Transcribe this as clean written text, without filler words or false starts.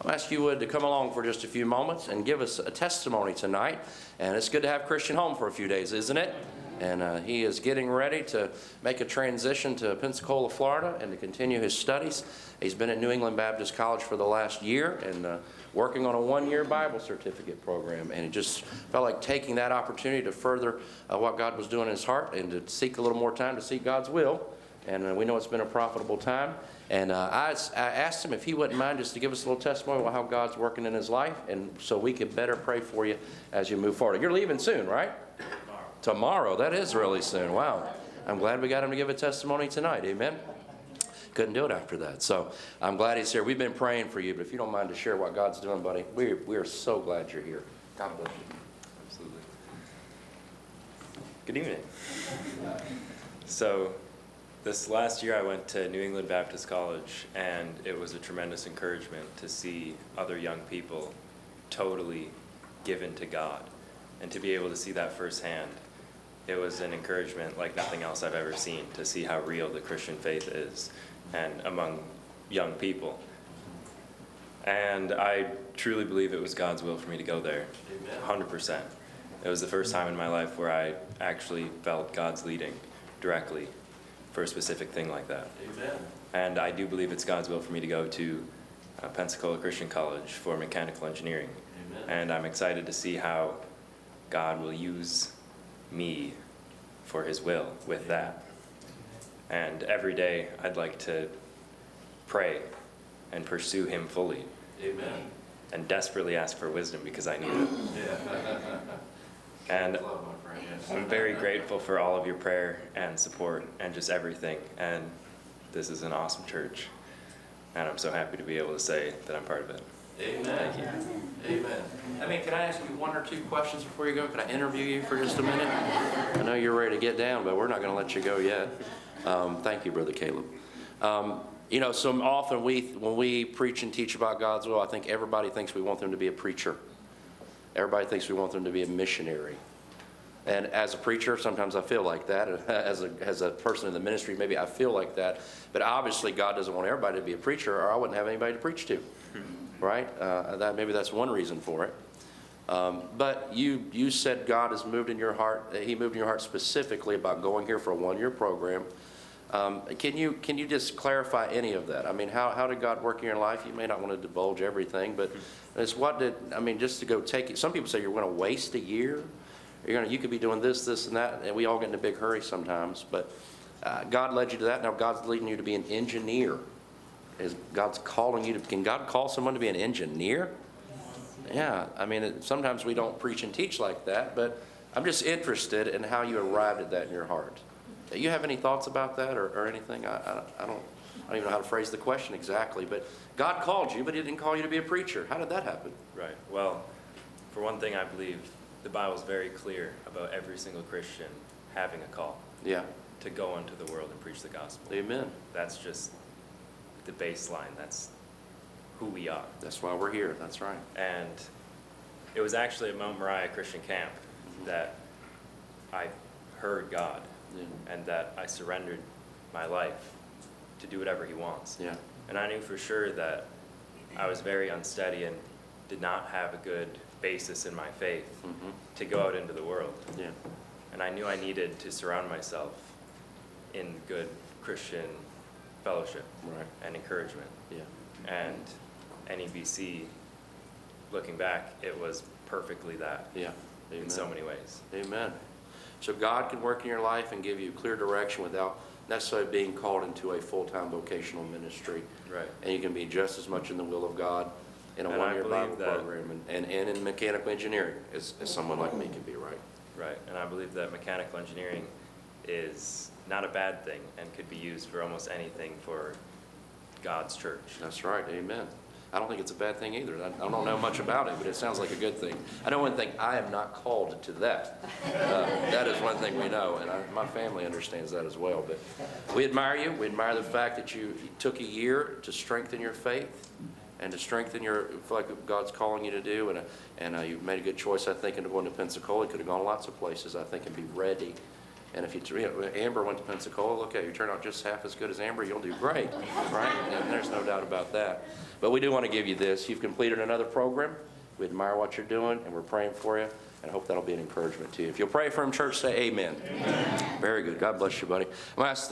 I'll ask you to come along for just a few moments and give us a testimony tonight. And it's good to have Christian home for a few days, isn't it? And he is getting ready to make a transition to Pensacola, Florida, and to continue his studies. He's been at New England Baptist College for the last year and working on a one-year Bible certificate program. And it just felt like taking that opportunity to further what God was doing in his heart and to seek a little more time to seek God's will. And we know it's been a profitable time. And I asked him if he wouldn't mind just to give us a little testimony about how God's working in his life, and so we could better pray for you as you move forward. You're leaving soon, right? Tomorrow. That is really soon. Wow. I'm glad we got him to give a testimony tonight. Amen. Couldn't do it after that. So I'm glad he's here. We've been praying for you, but if you don't mind to share what God's doing, buddy, we are so glad you're here. God bless you. Absolutely. Good evening. So this last year I went to New England Baptist College, and it was a tremendous encouragement to see other young people totally given to God, and to be able to see that firsthand. It was an encouragement like nothing else I've ever seen, to see how real the Christian faith is and among young people. And I truly believe it was God's will for me to go there, 100%. It was the first time in my life where I actually felt God's leading directly for a specific thing like that. Amen. And I do believe it's God's will for me to go to Pensacola Christian College for mechanical engineering. Amen. And I'm excited to see how God will use me for his will with that. And every day I'd like to pray and pursue him fully. Amen. And desperately ask for wisdom, because I need it. And I'm very grateful for all of your prayer and support and just everything. And this is an awesome church. And I'm so happy to be able to say that I'm part of it. Amen. Thank you. Amen. I mean, can I ask you one or two questions before you go? Can I interview you for just a minute? I know you're ready to get down, but we're not going to let you go yet. Thank you, Brother Caleb. You know, so often when we preach and teach about God's will, I think everybody thinks we want them to be a preacher. Everybody thinks we want them to be a missionary. And as a preacher, sometimes I feel like that. As a person in the ministry, maybe I feel like that. But obviously, God doesn't want everybody to be a preacher, or I wouldn't have anybody to preach to. Right? Maybe that's one reason for it. But you said God has moved in your heart. He moved in your heart specifically about going here for a one-year program. Can you just clarify any of that? I mean, how did God work in your life? You may not want to divulge everything, but it's just to go take it. Some people say you're going to waste a year. You could be doing this, and that, and we all get in a big hurry sometimes. But God led you to that. Now God's leading you to be an engineer. God's calling you to. Can God call someone to be an engineer? Yeah. I mean, sometimes we don't preach and teach like that, but I'm just interested in how you arrived at that in your heart. Do you have any thoughts about that or anything? I don't even know how to phrase the question exactly, but God called you, but he didn't call you to be a preacher. How did that happen? Right. Well, for one thing, I believe the Bible is very clear about every single Christian having a call. Yeah. To go into the world and preach the gospel. Amen. That's just the baseline. That's who we are. That's why we're here. That's right. And it was actually at Mount Moriah Christian Camp that I heard God. Yeah. And that I surrendered my life to do whatever he wants. Yeah. And I knew for sure that I was very unsteady and did not have a good basis in my faith to go out into the world. Yeah. And I knew I needed to surround myself in good Christian fellowship and encouragement. Yeah. And NEBC, looking back, it was perfectly that. Yeah. Amen. In so many ways. Amen. So God can work in your life and give you clear direction without necessarily being called into a full-time vocational ministry. Right. And you can be just as much in the will of God in a one-year Bible program and in mechanical engineering as someone like me can be, right? Right. And I believe that mechanical engineering is not a bad thing and could be used for almost anything for God's church. That's right. Amen. I don't think it's a bad thing either. I don't know much about it, but it sounds like a good thing. I know one thing, I am not called to that. That is one thing we know, and my family understands that as well. But we admire you. We admire the fact that you took a year to strengthen your faith and to strengthen feel like God's calling you to do. And you've made a good choice, I think, in going to Pensacola. You could have gone lots of places, I think, and be ready And if Amber went to Pensacola, look at you, turn out just half as good as Amber, you'll do great, right? And there's no doubt about that. But we do want to give you this. You've completed another program. We admire what you're doing, and we're praying for you, and I hope that'll be an encouragement to you. If you'll pray for him, church, say amen. Amen. Very good. God bless you, buddy. I'm going to ask